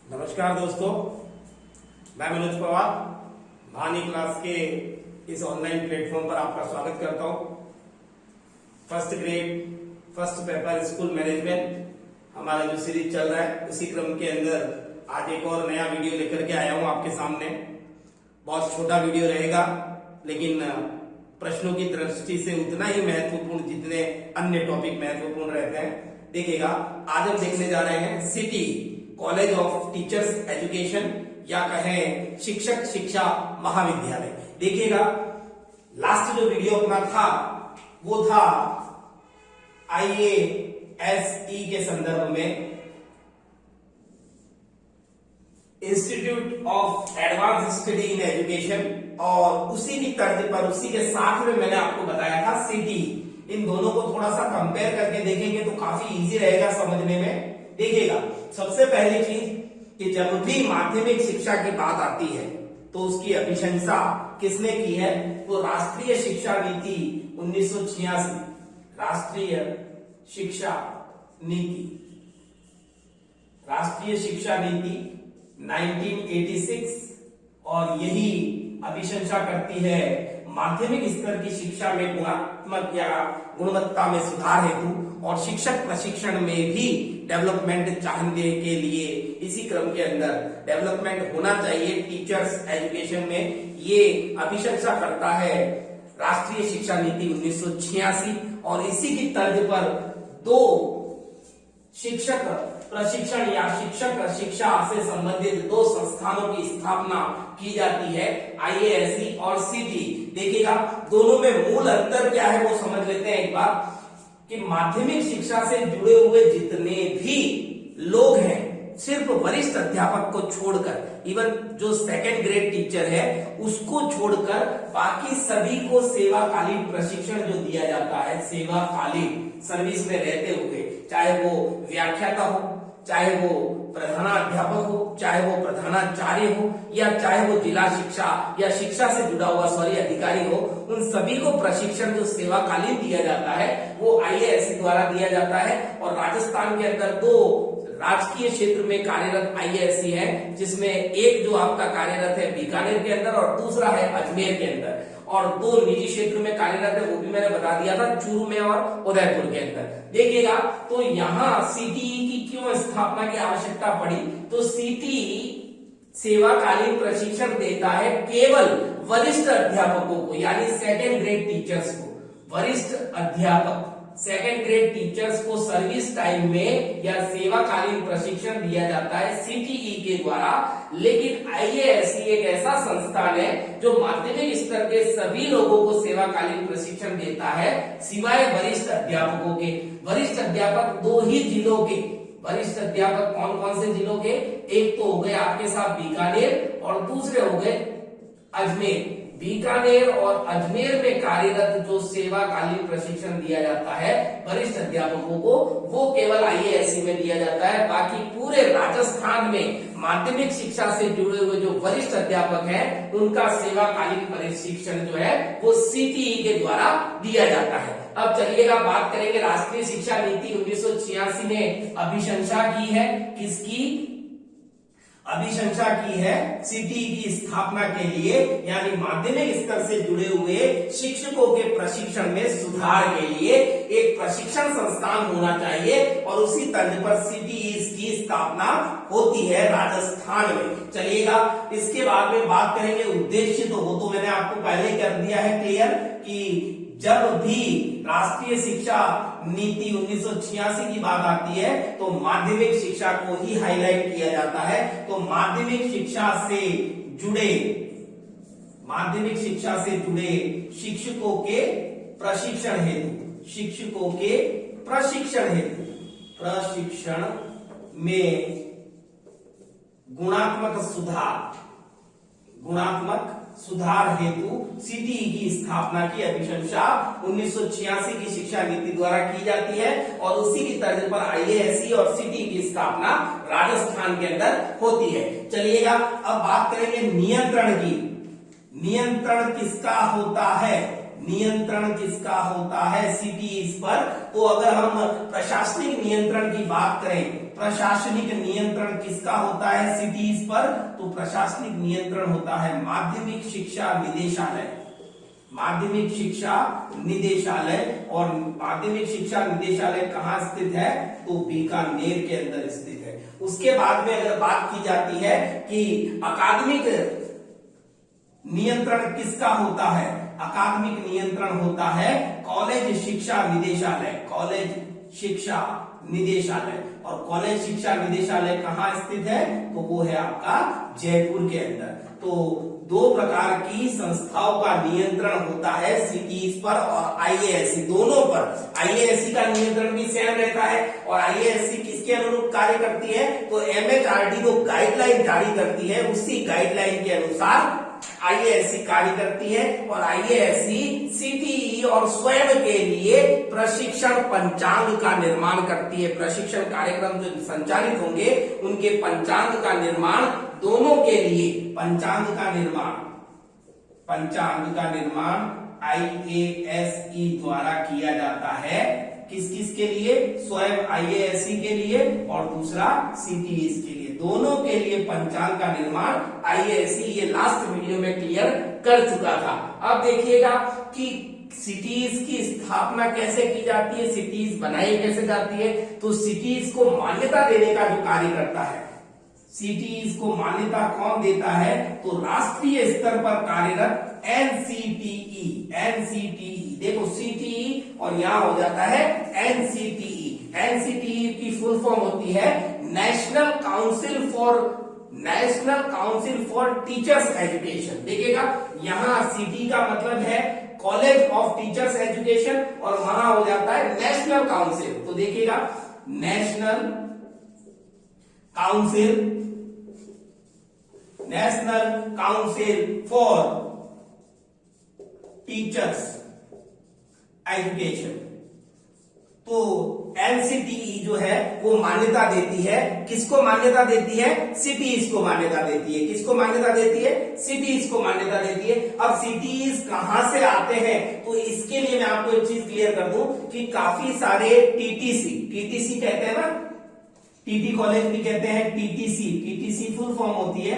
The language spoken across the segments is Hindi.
नमस्कार दोस्तों, मैं मनोज पवार भानी क्लास के इस ऑनलाइन प्लेटफॉर्म पर आपका स्वागत करता हूं। First grade first paper school management हमारा जो सीरीज चल रहा है, उसी क्रम के अंदर आज एक और नया वीडियो लेकर के आया हूं आपके सामने। बहुत छोटा वीडियो रहेगा, लेकिन प्रश्नों की दृष्टि से उतना ही महत्वपूर्ण जितने अन्य टॉपिक महत्वपूर्ण रहते हैं। देखिएगा, आज हम देखने जा रहे हैं city college of teachers education या कहें शिक्षक शिक्षा महाविद्यालय। देखिएगा, लास्ट जो वीडियो अपना था वो था IASE के संदर्भ में, institute of advance study in education, और उसी की तर्ज पर उसी के साथ में मैंने आपको बताया था सिटी। इन दोनों को थोड़ा सा कंपेयर करके देखेंगे तो काफी इजी रहेगा समझने में। देखिएगा, सबसे पहली चीज कि जब भी माध्यमिक शिक्षा की बात आती है तो उसकी अभिशंसा किसने की है? तो राष्ट्रीय शिक्षा नीति 1986, राष्ट्रीय शिक्षा नीति, राष्ट्रीय शिक्षा नीति 1986, और यही अभिशंसा करती है माध्यमिक स्तर की शिक्षा में गुणात्मक या गुणवत्ता में सुधार हेतु और शिक्षक प्रशिक्षण में भी डेवलपमेंट चाहने के लिए इसी क्रम के अंदर डेवलपमेंट होना चाहिए टीचर्स एजुकेशन में। ये अभिशंसा करता है राष्ट्रीय शिक्षा नीति 1986, और इसी की तर्ज पर दो शिक्षक प्रशिक्षण या शिक्षक शिक्षा से संबंधित दो संस्थानों की स्थापना की जाती है, IASE और सिटी। देखिएगा, दोनों में मूल अंतर क्या है वो समझ लेते हैं एक बार, कि माध्यमिक शिक्षा से जुड़े हुए जितने भी लोग हैं, सिर्फ वरिष्ठ अध्यापक को छोड़कर, इवन जो सेकेंड ग्रेड टीचर है उसको छोड़कर बाकी सभी को सेवाकालीन प्रशिक्षण जो दिया जाता है, सेवाकालीन सर्विस में रहते हुए, चाहे वो व्याख्याता हो, चाहे वो प्रधानाध्यापक हो, चाहे वो प्रधानाचार्य हो, या चाहे वो जिला शिक्षा या शिक्षा से जुड़ा हुआ अधिकारी हो, उन सभी को प्रशिक्षण जो सेवाकालीन दिया जाता है वो IASE द्वारा दिया जाता है। और राजस्थान के अंदर दो राजकीय क्षेत्र में कार्यरत IASE है, जिसमें एक जो आपका कार्यरत है बीकानेर के अंदर और दूसरा है अजमेर के अंदर, और दो निजी क्षेत्र में कार्यरत है, वो भी मैंने बता दिया था, चूरू में और उदयपुर के अंदर। देखिएगा, तो यहाँ CTE की क्यों स्थापना की आवश्यकता पड़ी? तो सिटी सेवाकालीन प्रशिक्षण देता है केवल वरिष्ठ अध्यापकों को, यानी सेकेंड ग्रेड टीचर्स को। वरिष्ठ अध्यापक सेकेंड ग्रेड टीचर्स को सर्विस टाइम में या सेवाकालीन प्रशिक्षण दिया जाता है CTE के द्वारा। लेकिन IASE एक ऐसा संस्थान है जो माध्यमिक स्तर के सभी लोगों को सेवाकालीन प्रशिक्षण देता है, सिवाय वरिष्ठ अध्यापकों के। वरिष्ठ अध्यापक दो ही जिलों के, वरिष्ठ अध्यापक कौन कौन से जिलों के? एक तो हो गए आपके साथ बीकानेर और दूसरे हो गए अजमेर। बीकानेर और अजमेर में कार्यरत जो सेवाकालीन प्रशिक्षण दिया जाता है वरिष्ठ अध्यापकों को, वो केवल IASE में दिया जाता है। बाकी पूरे राजस्थान में माध्यमिक शिक्षा से जुड़े हुए जो वरिष्ठ अध्यापक हैं, उनका सेवाकालीन प्रशिक्षण जो है वो CTE के द्वारा दिया जाता है। अब चलिएगा, बात करेंगे राष्ट्रीय शिक्षा नीति 1986 ने अभिशंसा की है, किसकी अभिशंसा की है? सिटी की स्थापना के लिए, यानी माध्यमिक स्तर से जुड़े हुए शिक्षकों के प्रशिक्षण में सुधार के लिए एक प्रशिक्षण संस्थान होना चाहिए, और उसी तर्ज पर सिटी की स्थापना होती है राजस्थान में। चलिएगा, इसके बाद में बात करेंगे उद्देश्य। तो वो तो मैंने आपको पहले कर दिया है क्लियर, कि जब भी राष्ट्रीय शिक्षा नीति 1986 की बात आती है तो माध्यमिक शिक्षा को ही हाईलाइट किया जाता है। तो माध्यमिक शिक्षा से जुड़े शिक्षकों के प्रशिक्षण हेतु, शिक्षकों के प्रशिक्षण में गुणात्मक सुधार हेतु CTE की स्थापना की अभिशंसा 1986 की शिक्षा नीति द्वारा की जाती है, और उसी की तर्ज पर IASE और CTE की स्थापना राजस्थान के अंदर होती है। चलिएगा, अब बात करेंगे नियंत्रण की। नियंत्रण किसका होता है? नियंत्रण किसका होता है CTE पर? तो अगर हम प्रशासनिक नियंत्रण की बात करें, प्रशासनिक नियंत्रण किसका होता है सिटीज पर? तो प्रशासनिक नियंत्रण होता है माध्यमिक शिक्षा निदेशालय, माध्यमिक शिक्षा निदेशालय। और माध्यमिक शिक्षा निदेशालय कहाँ स्थित है? तो बीकानेर के अंदर स्थित है। उसके बाद में अगर बात की जाती है कि अकादमिक नियंत्रण किसका होता है? अकादमिक नियंत्रण होता है कॉलेज शिक्षा निदेशालय, कॉलेज शिक्षा निदेशालय। और कॉलेज शिक्षा निदेशालय कहाँ स्थित है? तो वो है आपका जयपुर के अंदर। तो दो प्रकार की संस्थाओं का नियंत्रण होता है सिटीज पर और आईएएससी दोनों पर। आईएएससी का नियंत्रण भी सेम रहता है और आईएएससी किसके अनुरूप कार्य करती है? तो एमएचआरडी जो गाइडलाइन जारी करती है उसी गाइडलाइन के अनुसार आईएएससी कार्य करती है। और आईएएससी सीटीई और स्वयं के लिए प्रशिक्षण पंचांग का निर्माण करती है। प्रशिक्षण कार्यक्रम जो संचालित होंगे उनके पंचांग का निर्माण दोनों के लिए पंचांग का निर्माण आईएएसई द्वारा किया जाता है। किस किस के लिए? स्वयं आईएएससी के लिए और दूसरा सीटीईस के लिए, दोनों के लिए पंचांग का निर्माण आईएएससी ये लास्ट वीडियो में क्लियर कर चुका था। अब देखिएगा कि सिटीज की स्थापना कैसे की जाती है, सिटीज बनाई कैसे जाती है। तो सिटीज को मान्यता देने का जो कार्य करता है, सिटीज को मान्यता कौन देता है? तो राष्ट्रीय स्तर पर कार्यरत एनसीटीई, एनसीटीई देखो सीटीई और यहां हो जाता है एनसीटीई। एनसीटीई की फुल फॉर्म होती है national council for teachers education. देखिएगा यहां सिटी का मतलब है कॉलेज ऑफ टीचर्स एजुकेशन और वहां हो जाता है नेशनल काउंसिल। तो देखिएगा national council for teachers education. तो एनसीटीई जो है वो मान्यता देती है, किसको मान्यता देती है? सिटीज को मान्यता देती है। किसको मान्यता देती है? सिटीज को मान्यता देती है। अब सिटीज कहां से आते हैं? तो इसके लिए मैं आपको एक चीज क्लियर कर दूं कि काफी सारे टीटीसी कहते हैं ना, टीटी कॉलेज भी कहते हैं, टीटीसी फुल फॉर्म होती है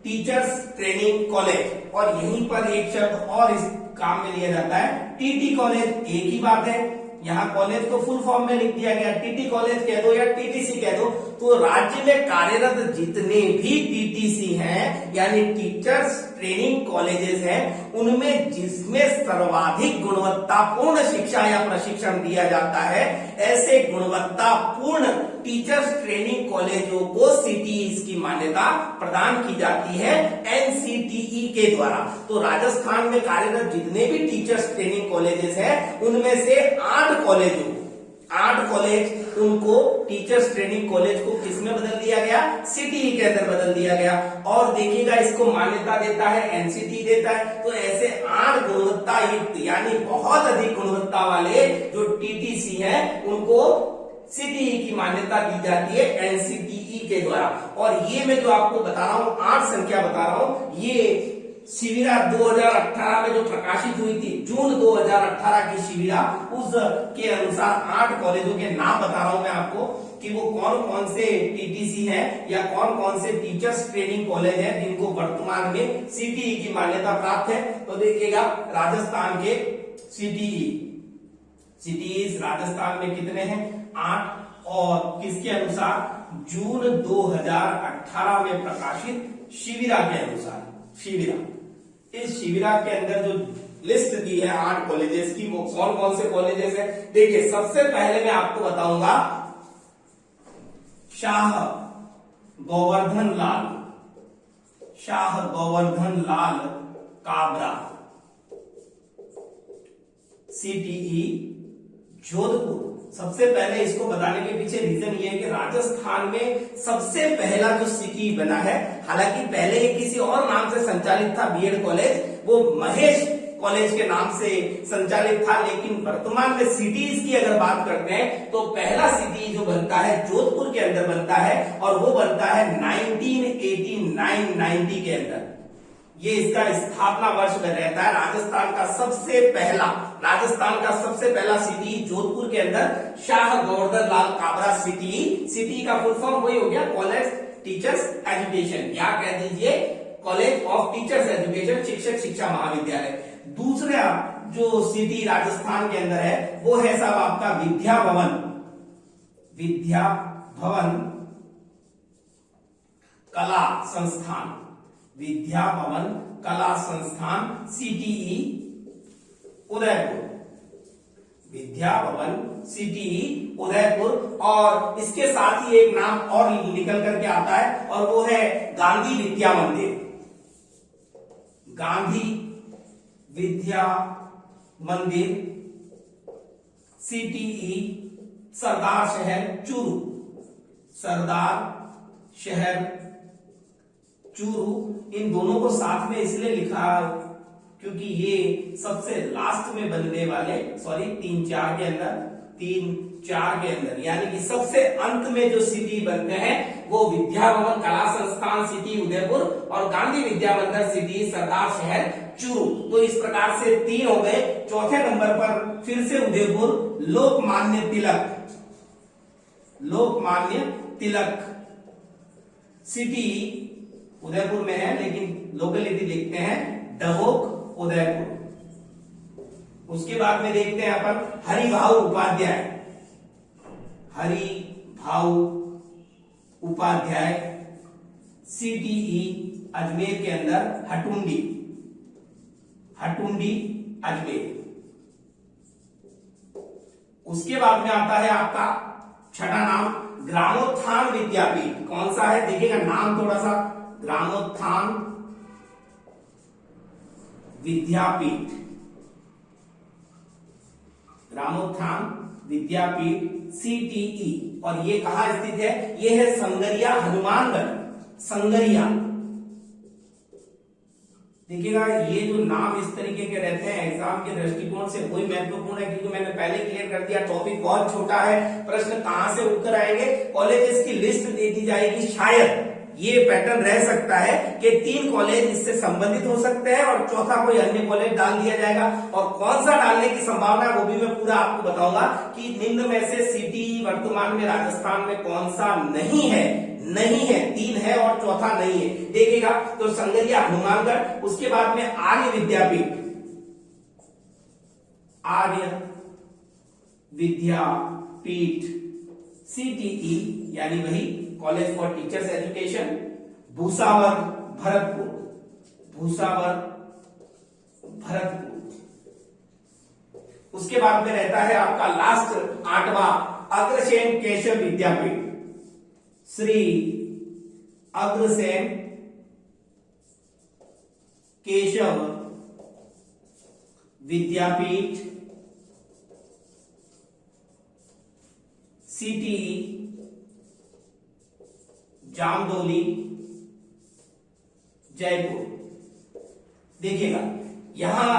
टीचर्स ट्रेनिंग कॉलेज। और यहीं पर एक शब्द और इस काम में लिया जाता है टीटी कॉलेज। एक ही बात है, यहाँ कॉलेज को फुल फॉर्म में लिख दिया गया, टीटी कॉलेज कह दो या टीटीसी कह दो। तो राज्य में कार्यरत जितने भी टीटीसी हैं यानी टीचर्स ट्रेनिंग कॉलेजेस हैं, उनमें जिसमें सर्वाधिक गुणवत्तापूर्ण शिक्षा या प्रशिक्षण दिया जाता है, ऐसे गुणवत्तापूर्ण टीचर्स ट्रेनिंग कॉलेजों को सिटीज की मान्यता प्रदान की जाती है एनसीटीई के द्वारा। तो राजस्थान में कार्यरत जितने भी टीचर्स ट्रेनिंग कॉलेजेस हैं उनमें से 8 कॉलेज उनको टीचर्स ट्रेनिंग कॉलेज को किसमें बदल दिया गया? सिटीई के अंदर बदल दिया गया। और देखिएगा इसको मान्यता देता है एनसीटी देता है। तो ऐसे 8 गुणवत्ता युक्त यानी बहुत अधिक गुणवत्ता वाले जो टीटीसी हैं उनको सिटीई की मान्यता दी जाती है एनसीटीई के द्वारा। और ये मैं जो आपको बता रहा हूं 8 संख्या बता रहा हूं, ये शिविरा 2018 में जो प्रकाशित हुई थी, जून 2018 की शिविरा, उस के अनुसार 8 कॉलेजों के नाम बता रहा हूं मैं आपको कि वो कौन कौन से टीटीसी हैं या कौन कौन से टीचर्स ट्रेनिंग कॉलेज हैं जिनको वर्तमान में सीटीई की मान्यता प्राप्त है। तो देखिएगा राजस्थान के सिटीज राजस्थान में कितने हैं? 8। और किसके अनुसार? जून 2018 में प्रकाशित शिविरा के अनुसार। इस शिविरा के अंदर जो लिस्ट दी है 8 कॉलेजेस की, वो कौन कौन से कॉलेजेस हैं? देखिए सबसे पहले मैं आपको बताऊंगा शाह गोवर्धन लाल काबरा, सीटीई जोधपुर। सबसे पहले इसको बताने के पीछे रीजन ये है कि राजस्थान में सबसे पहला जो सिटी बना है, हालांकि पहले ये किसी और नाम से संचालित था बीएड कॉलेज, वो महेश कॉलेज के नाम से संचालित था, लेकिन वर्तमान में सिटीज की अगर बात करते हैं तो पहला सिटी जो बनता है जोधपुर के अंदर बनता है और वो बनता है 1989-90 के अंदर। ये इसका स्थापना वर्ष में रहता है। राजस्थान का सबसे पहला सिटी जोधपुर के अंदर शाह गवर्धन लाल काबरा सिटी का फुल फॉर्म वही हो गया कॉलेज टीचर्स एजुकेशन, या कह दीजिए कॉलेज ऑफ टीचर्स एजुकेशन, शिक्षक शिक्षा महाविद्यालय। दूसरा जो सिटी राजस्थान के अंदर है वो है साहब आपका विद्या भवन कला संस्थान सीटीई उदयपुर, विद्या भवन सीटीई उदयपुर। और इसके साथ ही एक नाम और निकल करके आता है और वो है गांधी विद्या मंदिर सीटीई सरदार शहर चूरू। इन दोनों को साथ में इसलिए लिखा क्योंकि ये सबसे लास्ट में बनने वाले 3-4 के अंदर यानी कि सबसे अंत में जो सिटी बनते हैं वो विद्या भवन कला संस्थान सिटी उदयपुर और गांधी विद्या मंदिर सिटी सरदार शहर चूरू। तो इस प्रकार से 3 हो गए। चौथे नंबर पर फिर से उदयपुर लोकमान्य तिलक सिटी उदयपुर में है, लेकिन लोकेलिटी देखते हैं डबोक उदयपुर। उसके बाद में देखते हैं अपन हरिभाऊ उपाध्याय सीटीई अजमेर के अंदर हटुंडी अजमेर। उसके बाद में आता है आपका छठा नाम ग्रामोत्थान विद्यापीठ। कौन सा है देखिएगा नाम थोड़ा सा, ग्रामोत्थान विद्यापीठ सीटीई। और ये कहां स्थित है? ये है संगरिया हनुमानगढ़। देखिएगा ये जो नाम इस तरीके के रहते हैं एग्जाम के दृष्टिकोण से वही महत्वपूर्ण है, क्योंकि मैंने पहले क्लियर कर दिया टॉपिक बहुत छोटा है। प्रश्न कहां से उठकर आएंगे, कॉलेजेस की लिस्ट दे दी जाएगी। शायद ये पैटर्न रह सकता है कि 3 कॉलेज इससे संबंधित हो सकते हैं और चौथा कोई अन्य कॉलेज डाल दिया जाएगा। और कौन सा डालने की संभावना है वो भी मैं पूरा आपको बताऊंगा कि निम्न में से सिटी वर्तमान में राजस्थान में कौन सा नहीं है। 3 है और चौथा नहीं है। देखिएगा तो संगरिया हनुमानगढ़, उसके बाद में आर्य विद्यापीठ सीटीई यानी वही college for teachers education, Bhusawar Bharatpur. उसके बाद में रहता है आपका लास्ट 8वां अग्रसेन केशव विद्यापीठ, श्री अग्रसेन केशव विद्यापीठ सीटीई जामदोली जयपुर। देखिएगा यहां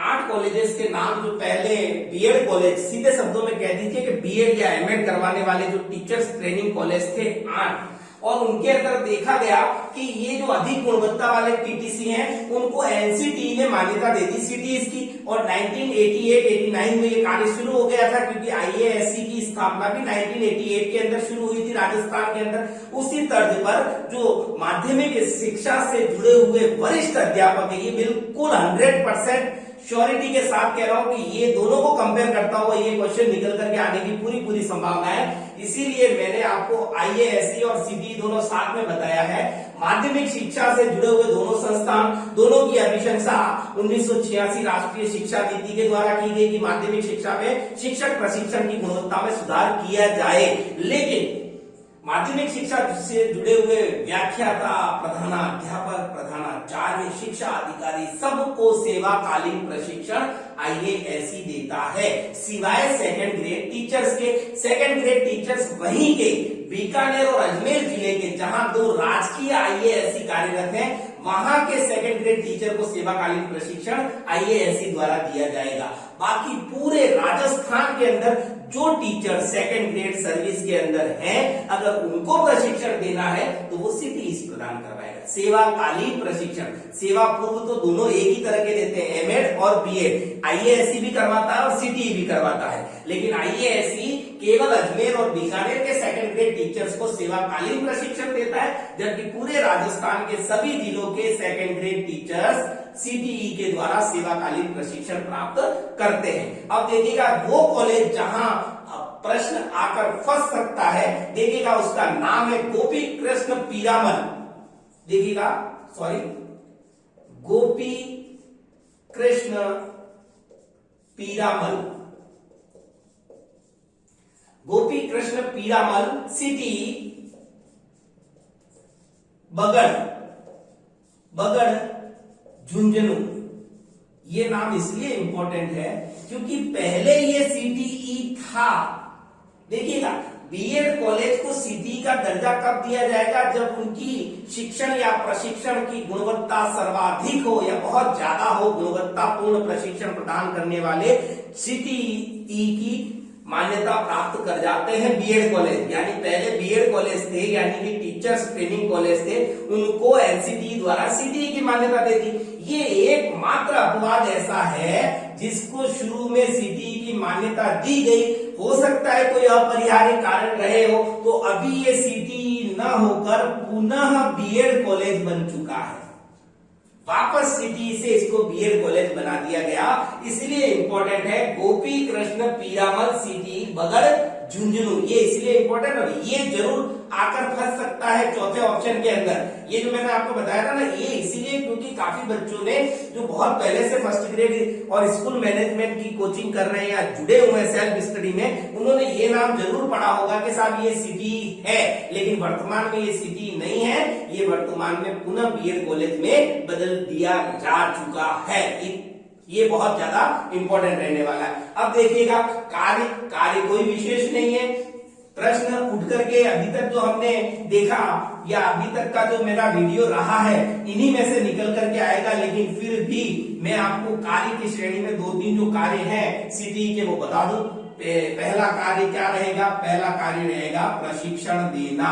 8 कॉलेजेस के नाम जो पहले बीएड कॉलेज, सीधे शब्दों में कह दीजिए कि बीएड या एमएड करवाने वाले जो टीचर्स ट्रेनिंग कॉलेज थे 8, और उनके अंदर देखा गया कि ये जो अधिक गुणवत्ता वाले टीटीसी हैं उनको एनसीटी ने मान्यता दे दी सिटीज की। और 1988-89 में ये कार्य शुरू हो गया था, क्योंकि आईएएससी की स्थापना भी 1988 के अंदर शुरू हुई थी राजस्थान के अंदर। उसी तर्ज पर जो माध्यमिक शिक्षा से जुड़े हुए वरिष्ठ अध्यापक है, ये बिल्कुल 100% श्योरिटी के साथ कह रहा हूं कि ये दोनों को कंपेयर करता हुआ ये क्वेश्चन निकल करके आने की पूरी संभावना है। इसीलिए मैंने आपको आईएएससी और सीटी दोनों साथ में बताया है। माध्यमिक शिक्षा से जुड़े हुए दोनों संस्थान, दोनों की अभिशंसा 1986 राष्ट्रीय शिक्षा नीति के द्वारा की गई कि माध्यमिक शिक्षा में शिक्षक प्रशिक्षण की गुणवत्ता में सुधार किया जाए। लेकिन माध्यमिक शिक्षा से जुड़े हुए व्याख्याता, प्रधानाध्यापक, प्रधानाचार्य, शिक्षा अधिकारी सबको सेवाकालीन प्रशिक्षण आईएएससी देता है, सिवाय सेकंड ग्रेड टीचर्स के। सेकंड ग्रेड टीचर्स वहीं के बीकानेर और अजमेर जिले के जहां 2 राजकीय आईएएससी कार्यरत हैं, वहां के सेकंड ग्रेड टीचर को सेवाकालीन प्रशिक्षण आईएएससी द्वारा दिया जाएगा। बाकी पूरे राजस्थान के अंदर जो टीचर सेकंड ग्रेड सर्विस के अंदर हैं, अगर उनको प्रशिक्षण देना है तो वो सिटीज प्रदान करवाएगा। सेवाकालीन प्रशिक्षण, सेवा पूर्व तो दोनों एक ही तरह के देते हैं, एमएड और बीएड। आईएएससी भी करवाता है और सीटीई भी करवाता है, लेकिन आईएएससी केवल अजमेर और बीकानेर के सेकंड ग्रेड टीचर्स को सेवाकालीन प्रशिक्षण देता है, जबकि पूरे राजस्थान के सभी जिलों के सेकंड ग्रेड टीचर्स सीटीई के द्वारा सेवाकालीन प्रशिक्षण प्राप्त करते हैं। अब देखिएगा वो कॉलेज जहां प्रश्न आकर फंस सकता है, देखिएगा उसका नाम है गोपी कृष्ण पीरामल। देखिएगा, सॉरी, गोपी कृष्ण पीरामल, गोपी कृष्ण पीरामल सिटी बगड़ झुंझुनू। ये नाम इसलिए इंपॉर्टेंट है क्योंकि पहले ये सीटीई था। देखिएगा, बीएड कॉलेज को सीटीई का दर्जा कब दिया जाएगा, जब उनकी शिक्षण या प्रशिक्षण की गुणवत्ता सर्वाधिक हो या बहुत ज्यादा हो, गुणवत्तापूर्ण प्रशिक्षण प्रदान करने वाले सीटीई की मान्यता प्राप्त कर जाते हैं बीएड कॉलेज। यानी पहले बीएड कॉलेज थे, यानी कि टीचर्स ट्रेनिंग कॉलेज थे, उनको एनसीटीई द्वारा सीटीई की मान्यता दे दी। ये एकमात्र अपवाद ऐसा है जिसको शुरू में सीटीई की मान्यता दी गई। हो सकता है कोई अपरिहार्य कारण रहे हो, तो अभी ये सीटीई न होकर पुनः बीएड कॉलेज बन चुका है। वापस सीटीई से इसको बीएड कॉलेज बना दिया गया, इसलिए इंपॉर्टेंट है गोपी कृष्ण पीरामल सीटीई बगड़ झुंझुनू। ये इसलिए इंपॉर्टेंट, और ये जरूर आकर फंस सकता है चौथे ऑप्शन के अंदर। ये जो मैंने आपको बताया था ना, ये इसीलिए क्योंकि काफी बच्चों ने जो बहुत पहले से फर्स्ट ग्रेड और स्कूल मैनेजमेंट की कोचिंग कर रहे हैं या जुड़े हुए हैं सेल्फ स्टडी में, उन्होंने ये नाम जरूर पढ़ा होगा कि साहब ये सीटीई है, लेकिन वर्तमान में ये सीटीई नहीं है, ये वर्तमान में पुनः बीएड कॉलेज में बदल दिया जा चुका है। ये बहुत ज्यादा इंपॉर्टेंट रहने वाला है। अब देखिएगा, कार्य कोई विशेष नहीं है। प्रश्न उठ करके अभी तक जो हमने देखा या अभी तक का जो मेरा वीडियो रहा है, इन्हीं में से निकल करके आएगा, लेकिन फिर भी मैं आपको कार्य की श्रेणी में 2-3 जो कार्य हैं सीटीई के वो बता दूं। पहला कार्य क्या रहेगा? पहला कार्य रहेगा प्रशिक्षण देना,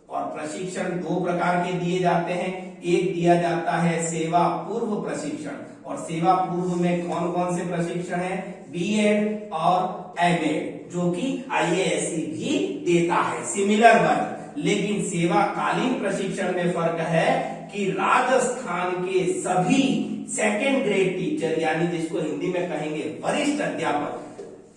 और प्रशिक्षण 2 प्रकार के दिए जाते हैं। एक दिया जाता है सेवा पूर्व प्रशिक्षण, और सेवा पूर्व में कौन कौन से प्रशिक्षण है? बीएड और एमएड, जो कि आईएएससी भी देता है, सिमिलर वर्क। लेकिन सेवाकालीन प्रशिक्षण में फर्क है कि राजस्थान के सभी सेकंड ग्रेड टीचर, यानी जिसको हिंदी में कहेंगे वरिष्ठ अध्यापक,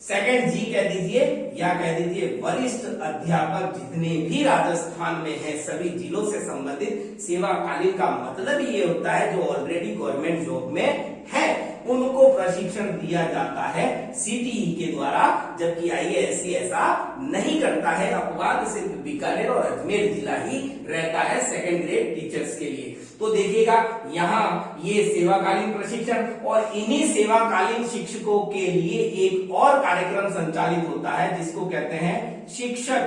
सेकंड जी कह दीजिए या कह दीजिए वरिष्ठ अध्यापक, जितने भी राजस्थान में है सभी जिलों से संबंधित, सेवाकालीन का मतलब ये होता है जो ऑलरेडी गवर्नमेंट जॉब में है, उनको प्रशिक्षण दिया जाता है सीटीई के द्वारा, जबकि आईएएससी ऐसा नहीं करता है। अपवाद सिर्फ बीकानेर और अजमेर जिला ही रहता है सेकंड ग्रेड टीचर्स के लिए। तो देखिएगा, यहाँ ये सेवाकालीन प्रशिक्षण, और इन्हीं सेवाकालीन शिक्षकों के लिए एक और कार्यक्रम संचालित होता है जिसको कहते हैं शिक्षक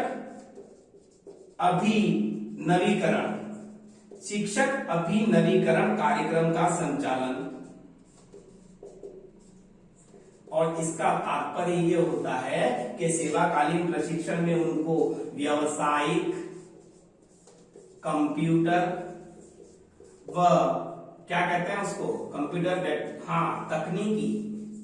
अभिनवीकरण। शिक्षक अभिनवीकरण कार्यक्रम का संचालन, और इसका तात्पर्य ये होता है कि सेवाकालीन प्रशिक्षण में उनको व्यावसायिक, कंप्यूटर व क्या कहते हैं उसको, कंप्यूटर, हाँ,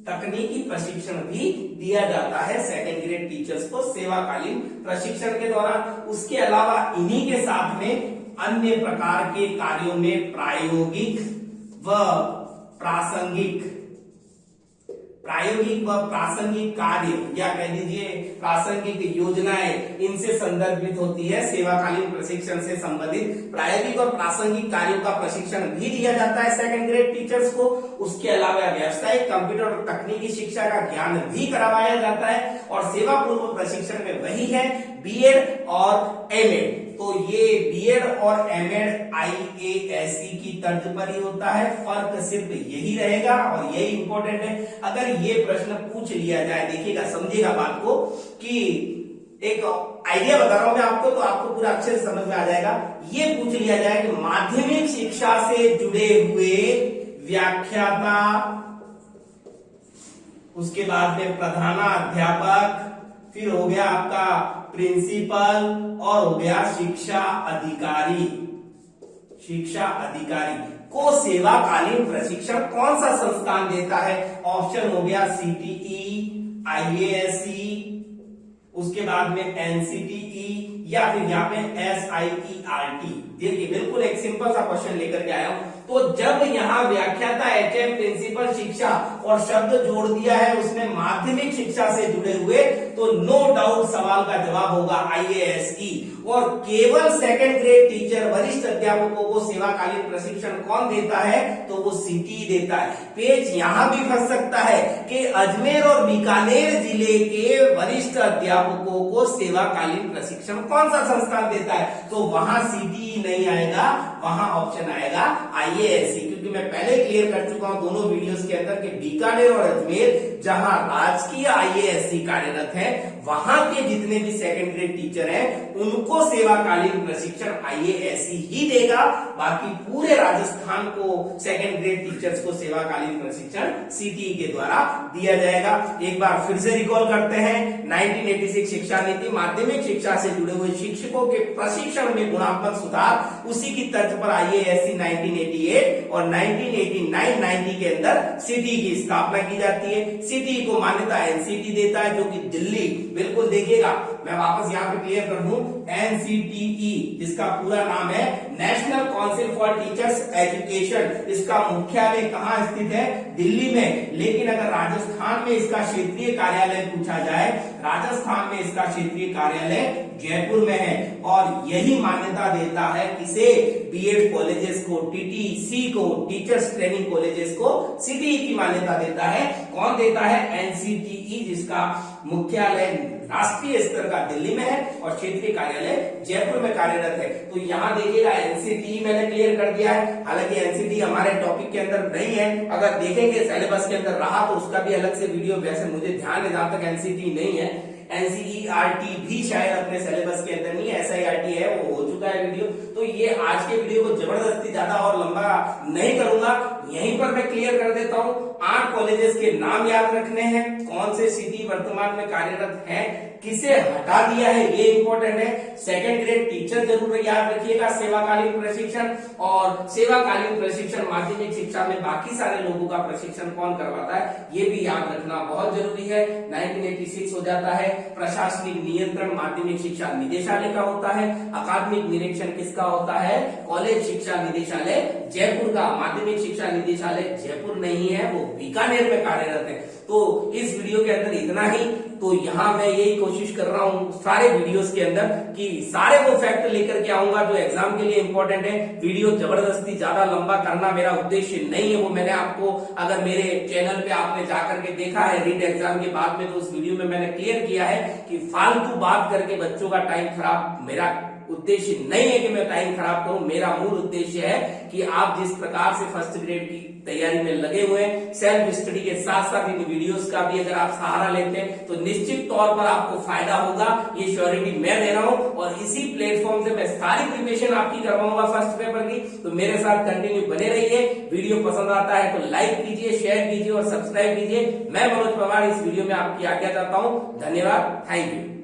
तकनीकी प्रशिक्षण भी दिया जाता है सेकंड ग्रेड टीचर्स को सेवाकालीन प्रशिक्षण के दौरान। उसके अलावा इन्हीं के साथ में अन्य प्रकार के कार्यों में प्रायोगिक व प्रासंगिक कार्य, या कह दीजिए प्रासंगिक योजनाएं, इनसे संदर्भित होती है। सेवाकालीन प्रशिक्षण से संबंधित प्रायोगिक और प्रासंगिक कार्यों का प्रशिक्षण भी दिया जाता है सेकंड ग्रेड टीचर्स को। उसके अलावा व्यावसायिक, कंप्यूटर और तकनीकी शिक्षा का ज्ञान भी करवाया जाता है। और सेवा पूर्व प्रशिक्षण में वही है बीएड और एमएड। तो ये बीएड और एमएड आईएएससी की तर्ज पर ही होता है, फर्क सिर्फ यही रहेगा, और यही इंपॉर्टेंट है। अगर ये प्रश्न पूछ लिया जाए, देखिएगा, समझिएगा बात को, कि एक आइडिया बता रहा हूं मैं आपको, तो आपको पूरा अच्छे से समझ में आ जाएगा। ये पूछ लिया जाए कि माध्यमिक शिक्षा से जुड़े हुए व्याख्याता, उसके बाद में प्रधानाध्यापक, फिर हो गया आपका प्रिंसिपल, और हो गया शिक्षा अधिकारी। शिक्षा अधिकारी को सेवाकालीन प्रशिक्षण कौन सा संस्थान देता है? ऑप्शन हो गया सीटीई, आईएएसई, उसके बाद में एनसीटीई या फिर यहाँ पे SIERT। देखिए बिल्कुल एक सिंपल सा क्वेश्चन लेकर के आया हूं। तो जब यहाँ व्याख्याता HM प्रिंसिपल शिक्षा और शब्द जोड़ दिया है उसमें माध्यमिक शिक्षा से जुड़े हुए, तो नो डाउट सवाल का जवाब होगा IASE। और केवल सेकंड ग्रेड टीचर वरिष्ठ अध्यापकों को सेवाकालीन प्रशिक्षण कौन देता है? तो वो CTE देता है। पेज यहां भी फंस सकता है कि अजमेर और बीकानेर जिले के वरिष्ठ अध्यापकों को सेवाकालीन प्रशिक्षण कौन सा संस्थान देता है? तो वहां CTE नहीं आएगा, वहां ऑप्शन आएगा IASE। क्योंकि मैं पहले क्लियर कर चुका हूं दोनों वीडियोस के अंदर कि बीकानेर और अजमेर जहां राजकीय IASE कार्यरत है, वहां के जितने भी सेकंड ग्रेड टीचर हैं उनको सेवाकालीन प्रशिक्षण IASE ही देगा। बाकी पूरे राजस्थान को सेकंड ग्रेड टीचर्स को सेवाकालीन प्रशिक्षण CTE के द्वारा दिया जाएगा। एक बार फिर से रिकॉल करते हैं, 1986 शिक्षा नीति माध्यमिक शिक्षा से जुड़े हुए शिक्षकों के प्रशिक्षण में गुणात्मक सुधार, उसी की तर्ज पर IASE 1988 और 1989-90 के अंदर CTE की स्थापना की जाती है। CTE को मान्यता NCT देता है, जो कि दिल्ली, बिल्कुल देखिएगा मैं वापस यहाँ पे क्लियर कर दूं, NCTE जिसका पूरा नाम है national council for teachers education, इसका मुख्यालय कहाँ स्थित है? दिल्ली में। लेकिन अगर राजस्थान में इसका क्षेत्रीय कार्यालय पूछा जाए, राजस्थान में इसका क्षेत्रीय कार्यालय जयपुर में है। और यही मान्यता देता है किसे? बीएड कॉलेजेस को, TTC को, टीचर्स ट्रेनिंग कॉलेजेस को CTE की मान्यता देता है। कौन देता है? NCTE, जिसका मुख्यालय राष्ट्रीय स्तर का दिल्ली में है और क्षेत्रीय कार्यालय जयपुर में कार्यरत है। तो यहाँ देखिएगा NCTE मैंने क्लियर कर दिया है। हालांकि NCTE हमारे टॉपिक के अंदर नहीं है, अगर देखेंगे सिलेबस के अंदर रहा तो उसका भी अलग से वीडियो, वैसे मुझे ध्यान है जहां तक NCTE नहीं है। NCERT भी शायद अपने सिलेबस के अंदर नहीं है, SIRT है, वो हो चुका है वीडियो। तो ये आज के वीडियो को जबरदस्ती ज्यादा और लंबा नहीं करूंगा, यहीं पर मैं क्लियर कर देता हूं। 8 कॉलेजेस के नाम याद रखने हैं, कौन से CTE वर्तमान में कार्यरत है, किसे हटा दिया है ये इंपॉर्टेंट है। सेकंड ग्रेड टीचर जरूर याद रखिएगा, सेवाकालीन प्रशिक्षण, और सेवाकालीन प्रशिक्षण माध्यमिक शिक्षा में बाकी सारे लोगों का प्रशिक्षण कौन करवाता है ये भी याद रखना बहुत जरूरी है। 1986 हो जाता है। प्रशासनिक नियंत्रण माध्यमिक शिक्षा निदेशालय का होता है। अकादमिक निरीक्षण किसका होता है? कॉलेज शिक्षा निदेशालय जयपुर का। माध्यमिक शिक्षा निदेशालय जयपुर नहीं है, वो बीकानेर में कार्यरत है। तो इस वीडियो के अंदर इतना ही। तो यहाँ मैं यही कोशिश कर रहा हूँ सारे वीडियोस के अंदर कि सारे वो फैक्ट लेकर के आऊंगा जो एग्जाम के लिए इंपॉर्टेंट है। वीडियो जबरदस्ती ज्यादा लंबा करना मेरा उद्देश्य नहीं है, वो मैंने आपको, अगर मेरे चैनल पे आपने जाकर के देखा है रीट एग्जाम के बाद में, तो उस वीडियो में मैंने क्लियर किया है कि फालतू बात करके बच्चों का टाइम खराब मेरा उद्देश्य नहीं है कि मैं टाइम खराब करूं। मेरा मूल उद्देश्य है कि आप जिस प्रकार से फर्स्ट ग्रेड की तैयारी में लगे हुए हैं, सेल्फ स्टडी के साथ साथ इन वीडियोस का भी अगर आप सहारा लेते हैं तो निश्चित तौर पर आपको फायदा होगा, ये श्योरिटी मैं दे रहा हूं। और इसी प्लेटफॉर्म से मैं सारी प्रिपरेशन आपकी करवाऊंगा फर्स्ट पेपर की। तो मेरे साथ कंटिन्यू बने रहिए। वीडियो पसंद आता है तो लाइक कीजिए, शेयर कीजिए और सब्सक्राइब कीजिए। मैं मनोज पवार इस वीडियो में आपकी आज्ञा चाहता हूं। धन्यवाद, थैंक यू।